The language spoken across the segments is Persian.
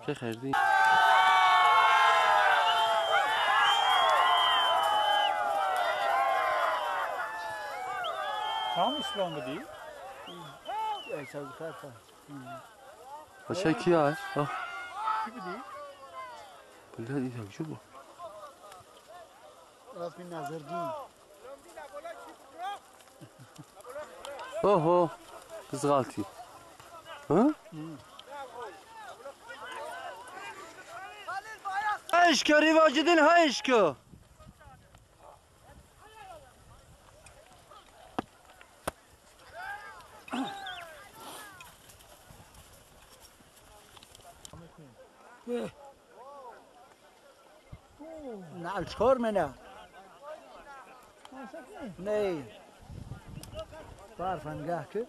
چه خیردی؟ Tam İslam بدی؟ ایسا بخیر تا بچه کی هست؟ کی بدی؟ بله دیدم چه بود؟ رسمی نظردین اوه قزغالتی ها؟ هایشکو ریواجدین هایشکو نه الچخور منه نه بارفنگاه که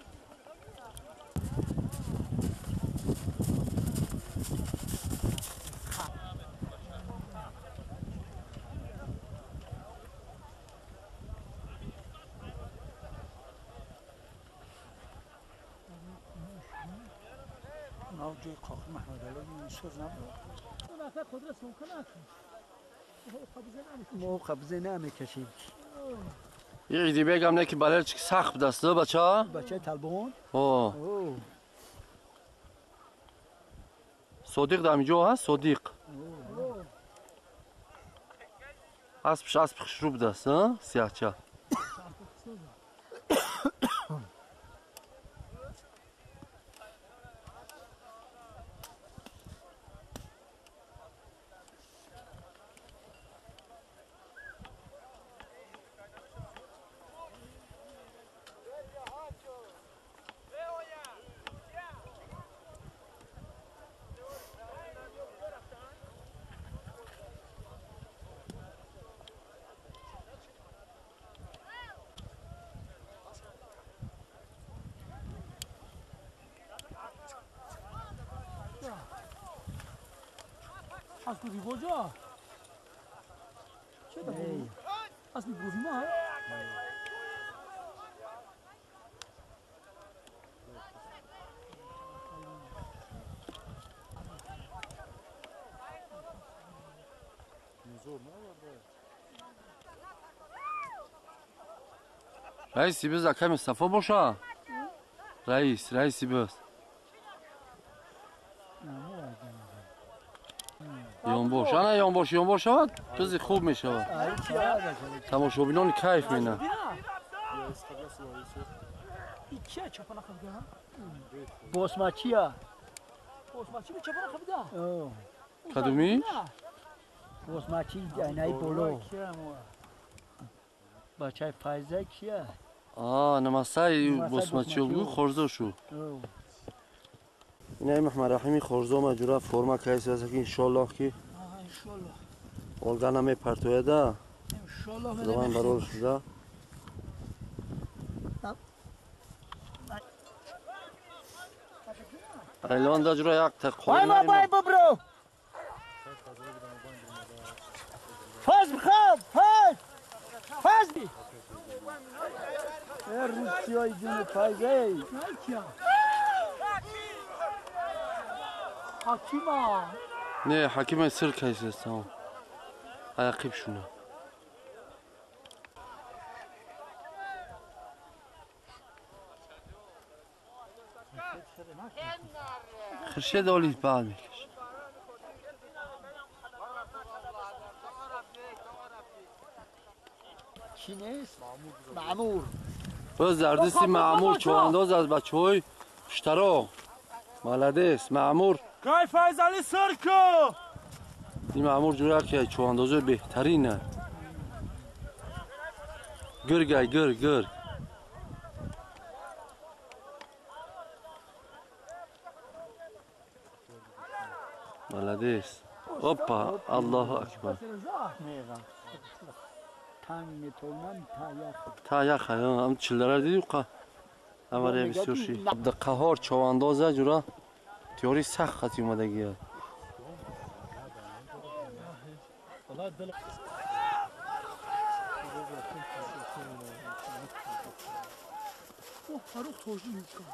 ناوجه قاق محمد علی سوز نبود اون اصلا قدرت ممکن است. مو قبضه نمیکشیم یه ایدی بگم نه که بله چی سخت دسته بچه ها؟ بچه تلبون اوه صدیق در اینجا هست؟ صدیق اسب خشروب دست ها؟ سیاه چه از بودی کجا؟ چه داری؟ از بودی ما؟ رئیسی بز کمی صفا باشه رئیسی بز یون باش جزی خوب میشه تماشابینان کیف مینه این چیه چپانا خبیده ها؟ بوسماچیه بوسماچی به چپانا خبیده؟ کدومی؟ بوسماچی اینای بولو بچه فایزه کیه؟ نمسته بوسماچی بگو خورزه شو اینای محمد رحیمی خورزه مجوره فرما کیسی هست که انشالله که انشالله اولگا نمی پرتویه ده انشالله زمان برول شده ایلان دا جرا یک تقوی ما بای ببرو فاز بخواب فاز بی روسی های جون فایزه حکیما نه حکیم سر کیسی هست عقیب شونه خرشه دالی بعد میکش چی نیست؟ معمور باز دردستی معمور چوانداز از بچه های اشترا ملدیس معمور گای فایزالی سر کو این معمور جوره که چواندازه بهترینه گرگ ملدیس اوپا الله اکبر تنگ میتونم تا یخ هم چلدره دیدی که امره بسیار شی دقه هار چواندازه جوره تیوری سخت خطی اومده گیه او فاروق توجیه میکنه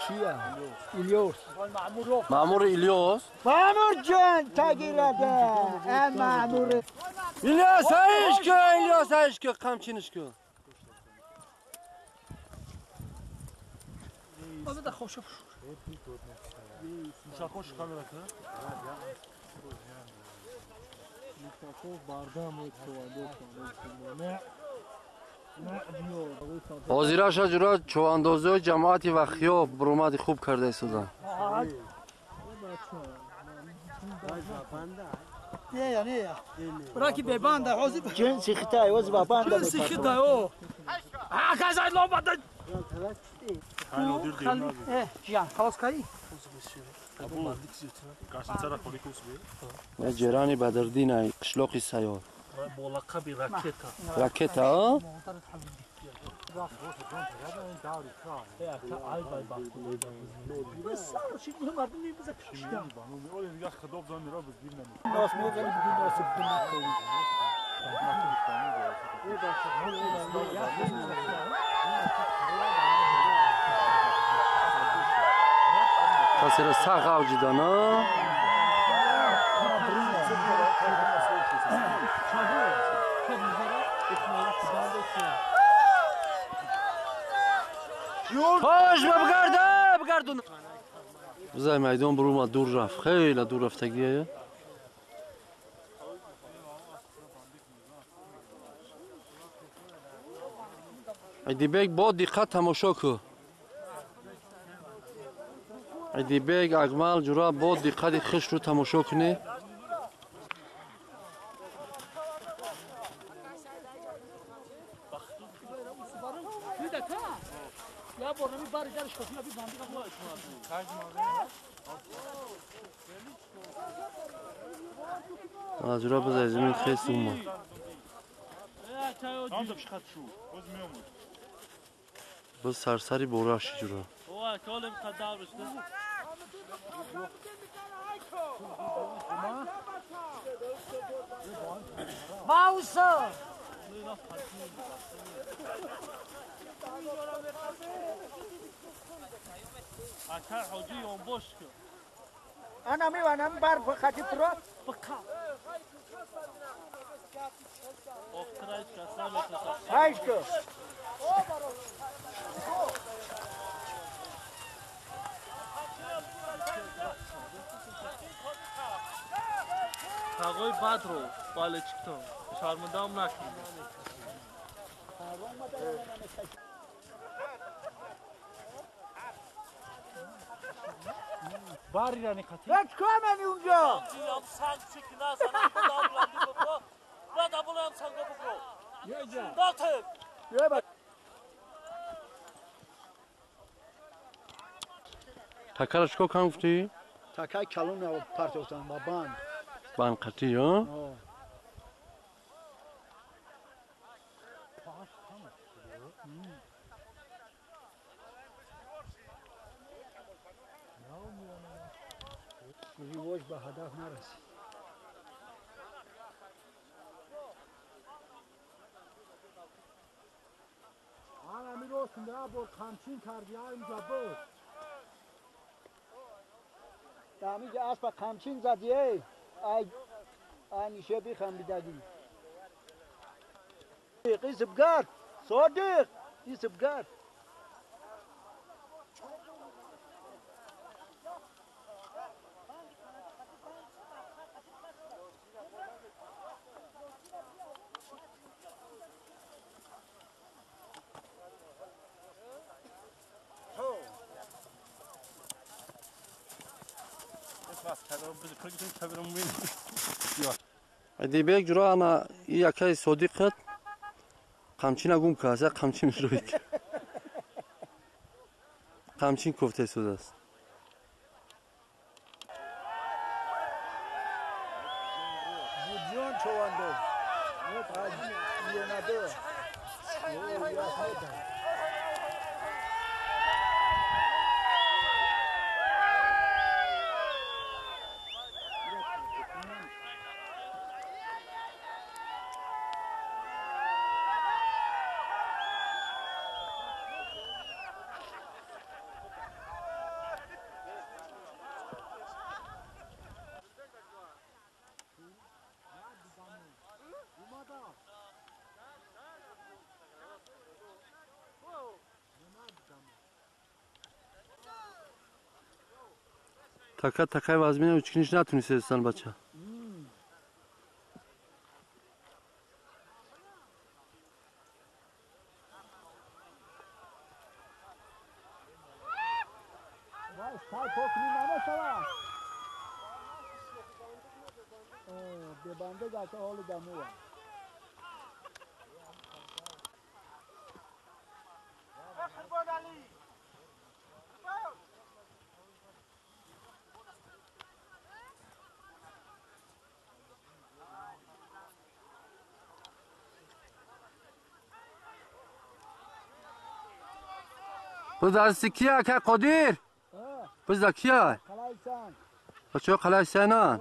چیه؟ ایلیوس مامور ایلیاس مامور جان تگیرده ام مامور ایلیاس ایش که قمچینش کن Abi de خوشم Uşakon çıkarıyor ki. حاضراش جورا چواندازی و جماعتی و خیاب برومتی خوب کرده سودان نه نه برای که ببنده حاضر جنسی خطای وز بابان جنسی خیده او کازای لو بده Hani ödül değil mi abi? جیان خلاص کاری Bu karşı taraf polikus bir. جرانی بدردین قشلاقی سیار Bolaka bir raketa. راکت ها Öyle bir yakı dop zaman biraz bilmem. ناس میگن بگی ناس بگی تاثیر سخ آوجی دانا پاش بگردون بزای میدان برو ما دور رفت خیلی دور رفتگیه ایدی بیگ با دقت تماشا کو ایدی بیگ اگمال جورا با دقت خش رو تماشا کنی یا برنامه باری درش کسی نبی باندی جورا بزای زمین خیلی سوما Tam da çıkart şu. Özmüyor mu? بز سرسری براشی جورا Oha kolum kadar işte. Mausa Akar hoca yon boş ki. انا میوانم بر خطی پرو baka Oktıray kasale kasale. هایش کو Tagoy badro bale çıktı. Şarmıdan nakli. bari rani kati یک کامنی اونجا Diyam sen çıkına sana kadar bulandı bu. Ne da bulan sen de bu. Batır. یه با تکرش کو کم گفتی؟ تکای کلون او پرتوتن با باند بان قطی ها؟ ریوش به هدف نرسی آن امیر olsun da bu kamçın kardiya اینجا بود دامی که اسب kamçın زدیه ای نیشه بیخم بیدگی قیس بگرد صادق قیس بگرد ایدی بیگ جورا انا یکی صدیقت قمچین گم که از قمچین روی قمچین کوفته سود است بودیون چواندو نه پاجی یه نده نه یا هدا Taka takay vazmine 3 gün hiç نتونستن بچه. Vay sağ kokunu mama sana. Be bande gelse oğlu damu var. Bu dasti kiya که قدیر بز کیه Kalaysan. بچه قلعه سینان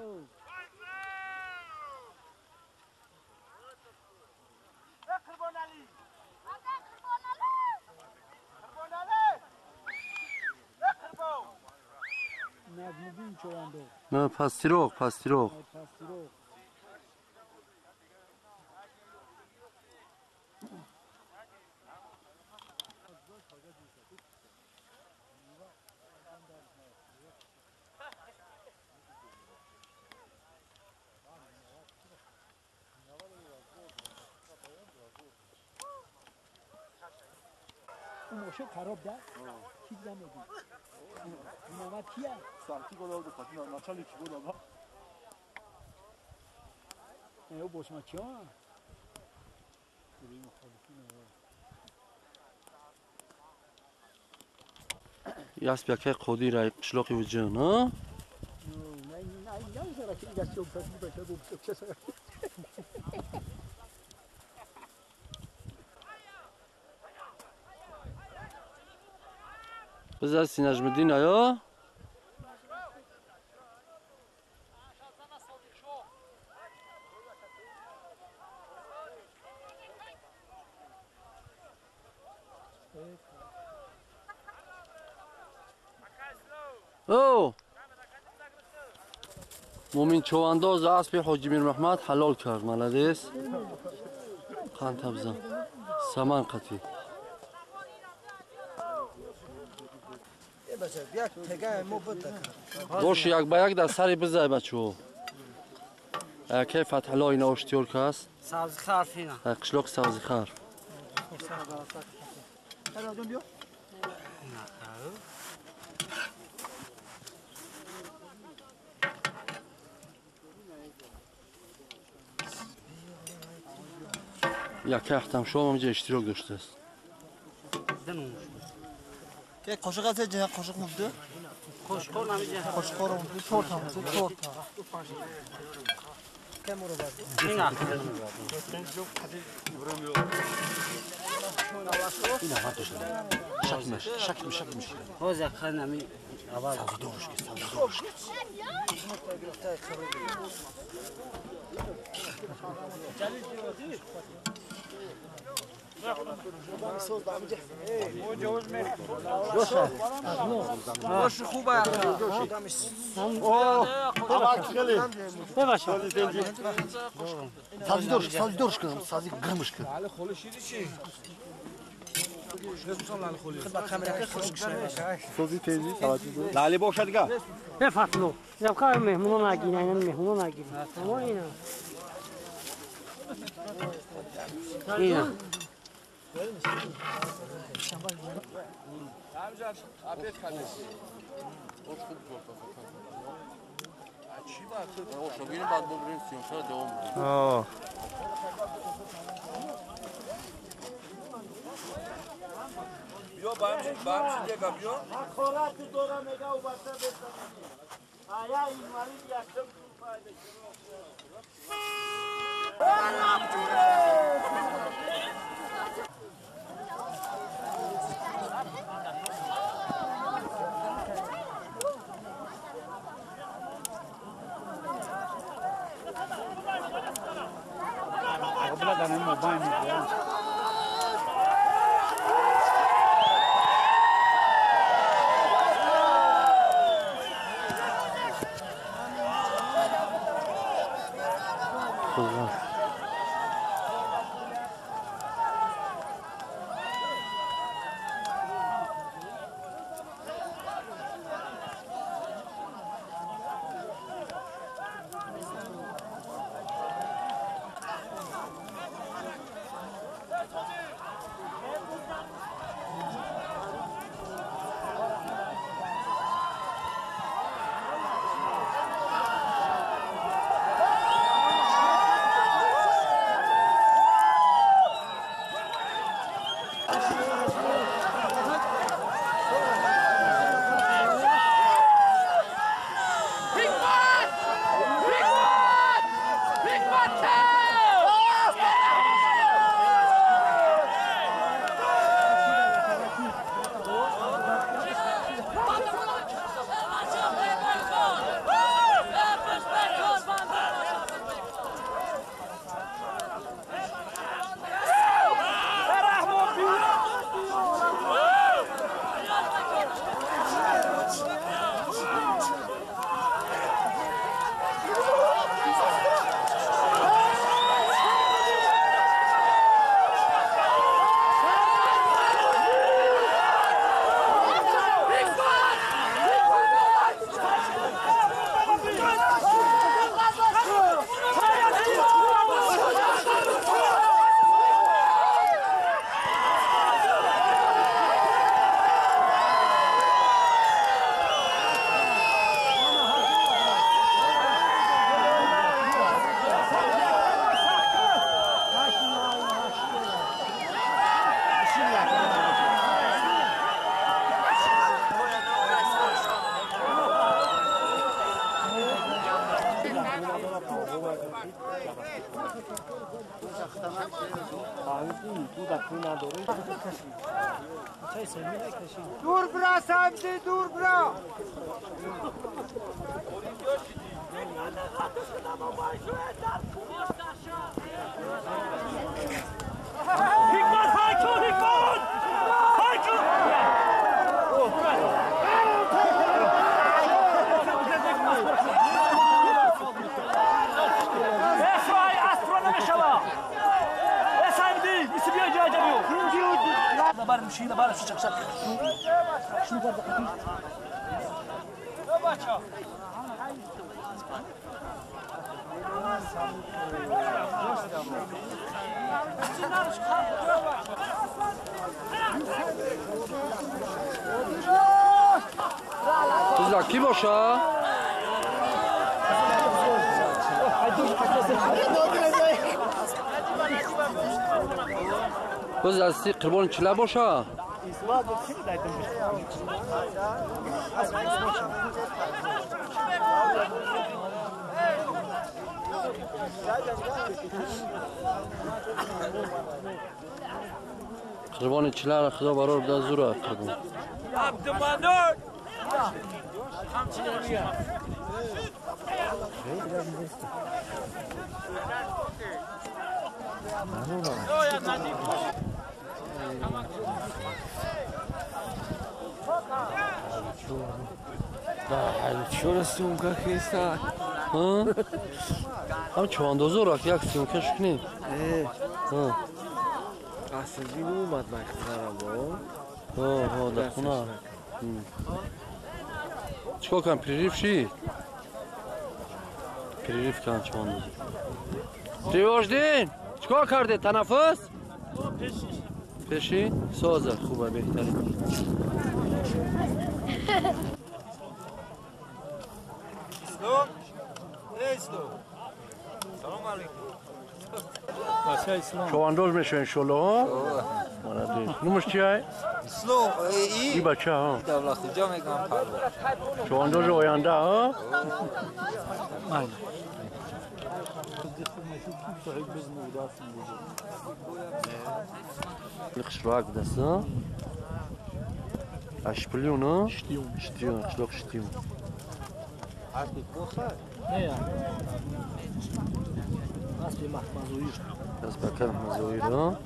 Nazmudin çoğandı. نه پستیروق Pastiro. اون موشه خراب ده کی زمودی نامت کیه ساعتی گل بود خاطر ناچالی کی بود آقا او بوشما کیه یاس بیا که قدیر ای قشلاقی و جن ها نه زرا کی گشت اون پس بشه بو چه سر بز سینجمدین آیا او مومین چوانداز اسب حاجی میر محمد حلال کرد ملدیس قند تبزن سمن قطی دوش یک با یک در سری بزای بچو که فتح الله اینا اشتیور که هست سبز خرف اینا قشلاق سبزی خر یک اختم شما همینجا اشتراک داشته است که قاشق از جنگ قاشق مبده خوشخور نمیجه قاشق رو چورت هم چورت اینا شکمش باز یک خیلی نمی عوض باش خوبه بباشم سازی درش کنم سازی گرمش کنم لالی باشه دیگه بفصلو یبقى مهمون نگیرن اینا مهمون نگیرن اما اینا اینا بیا با هم دیگه بیا خورات دورا میگه و بسته بسته آیا این مالی یکم فایده دور برا سبزی دور برا Hikmet Haykun! Hikmet! Haykun! Esra'yı astronomi şava! Esra'yı değil, isim yok, cevap yok. Bari bir şeyle bari şu çaksak. Şunu bari bakayım. Ne baça? Kızlar kim boşa? Kızlar siz kırbanın çile boşa. Kırbanın çile kıza var da zura kırban. Abdümanur! Şurası unka kıysa. Ha? Ama çuvandoz olarak yaksın keşke. Ha. Aslında bir umad baktılar bu. Ha da buna. Çiko kan pririf şey. Pririf kan çuvandoz. Privojdin. Çiko karde tanafus. Peşi. Soza خوبه بهتره. چواندوز میشه انشالله نموش چیه؟ Slow iyi. این بچه ها Davla khuja megam parvo. چواندوز آینده ها خشراک دست ها اشپلیون ها شتیون خشلاق شتیون از بکر مزویر ها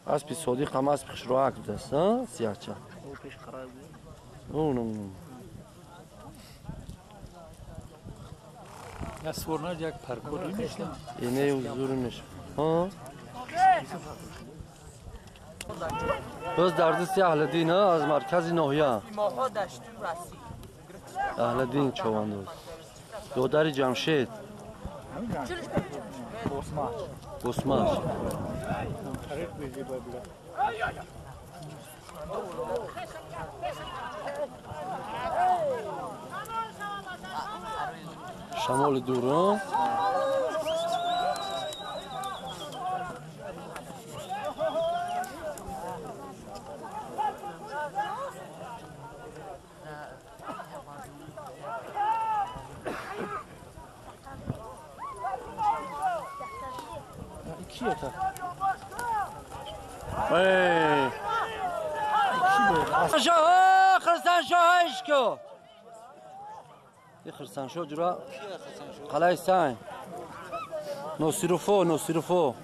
از پی صدیق هم از خشراک دست ها سیاه چه اونم Ya sorunacak parkur değil mi? اینه حضورش ها باز در دست اهل دین ها از مرکز ناحیه اهل دین چواندوز دودر جمشید بسماش شمال دوران چیه تا؟ خرسانشاه اشکو خرسانشاه جرا قلعه سنگ نوسیروفو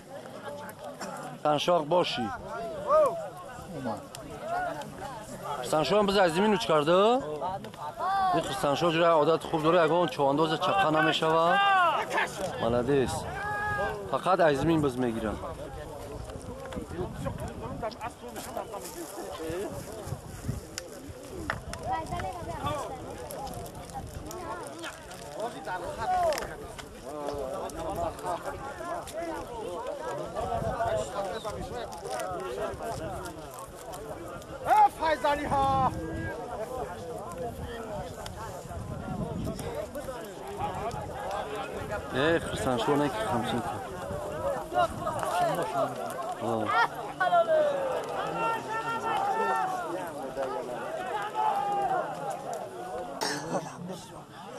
خرسانشاه باشی خرسانشاه هم بذار از زمین اوچ کرده این خرسانشاه جرا عادت خوب داره اگه اون چوانداز چقه نمیشه و ملدیس فقط از زمین بز میگیرم فایزانی ها خرسانشاه نه که خمسین کن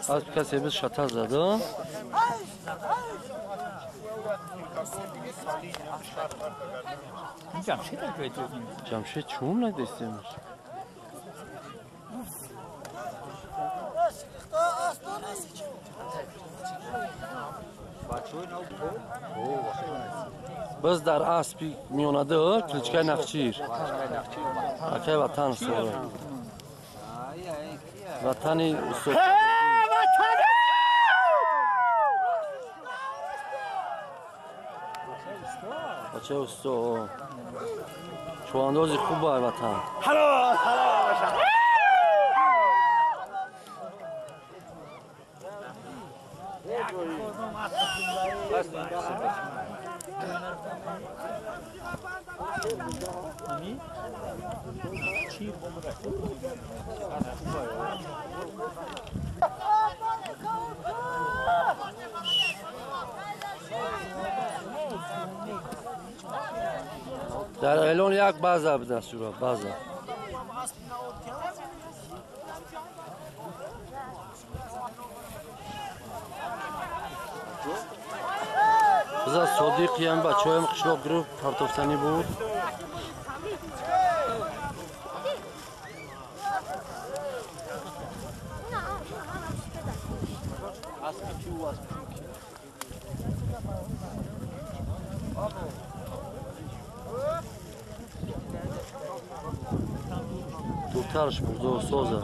از کسی بیز شتر زده جمشید چون ندیستیمش بس در اسبی میونده کلچکای نخچیر اکی وطن سوره وطنی استوک بچه استو چواندازی خوب باید وطن در ایلون یک بازه بده سورا بازه بذار صدیقی هم بچه هایم قشلاق گروه پرتوفتنی بود دورترش برده و سازه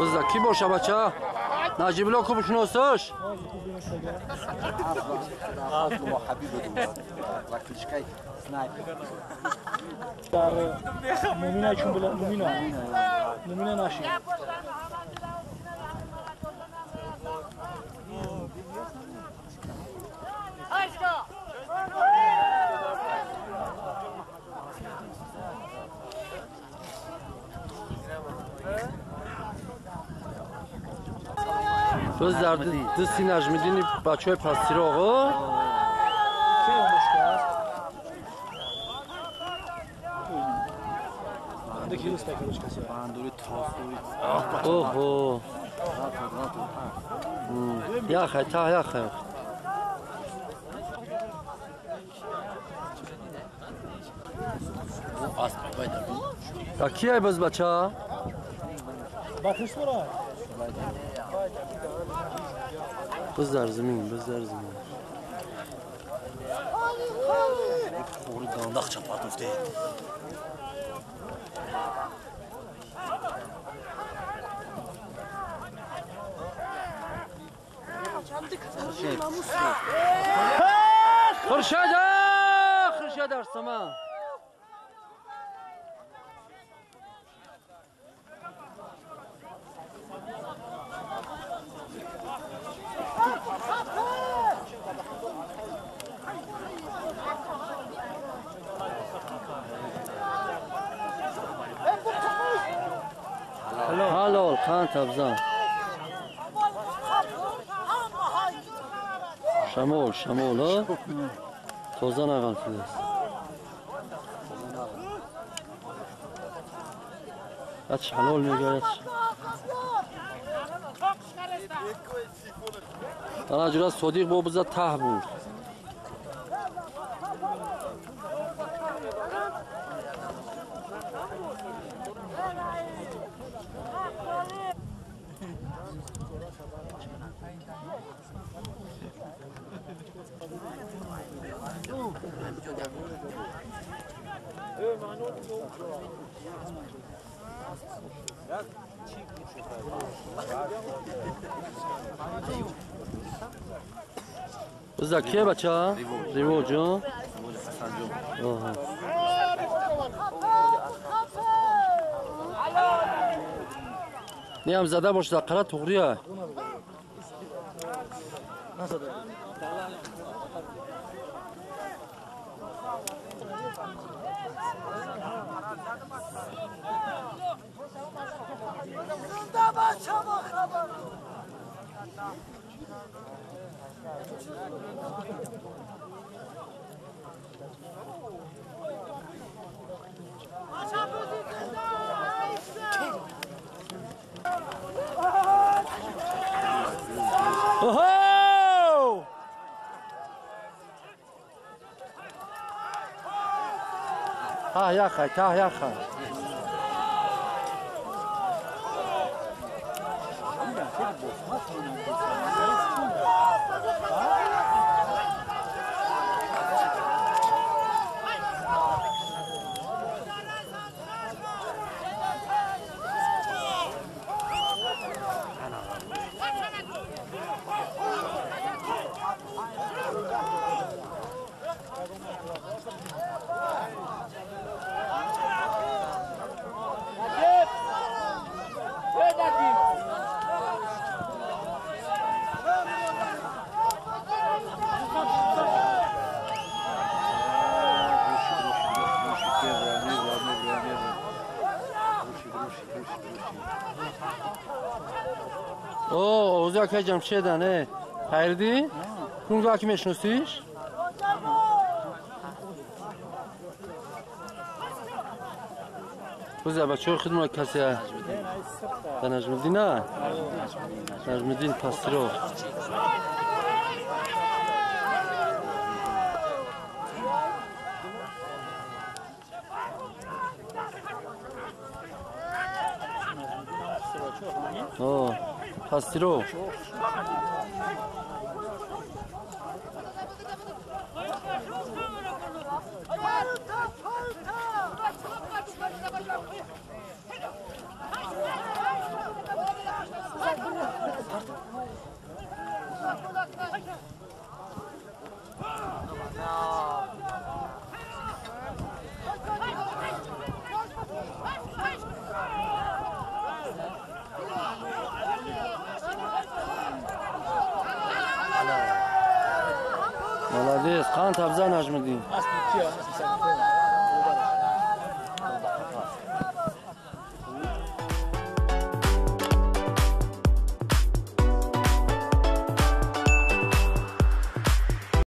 بزا کی باشه بچه؟ نجیب الله خوب شناسش؟ مومینه چون بلا مومینه ناشی بز در دستی نجمیدینی بچه های پستیر آقا اوه یا خیلی تا یا خیلی یا کیه بز بچه ها؟ بز در زمین بز در زمین خوری دانداخ چپات افته خرشد ارسما حلال خان تبزان Şamol, şamol ha. Tozdan ağan fides. Aç halal nigayet. Ana cura Sodiq bu bize tah بود. Bizde kiye bachcha? Rivoj ha? Aha. Ne am zada boshda qara to'g'ri-ya. Oho! Ha ya khay, ta ya khay. او اوزاک جمشیدانه خیردی؟ اونجا کی میشناسیش؟ اوزا بچه خدمت کسی هست؟ نجمالدین نه؟ نجمالدین پاسترو پاسترو молодец, қан табза нажмидин.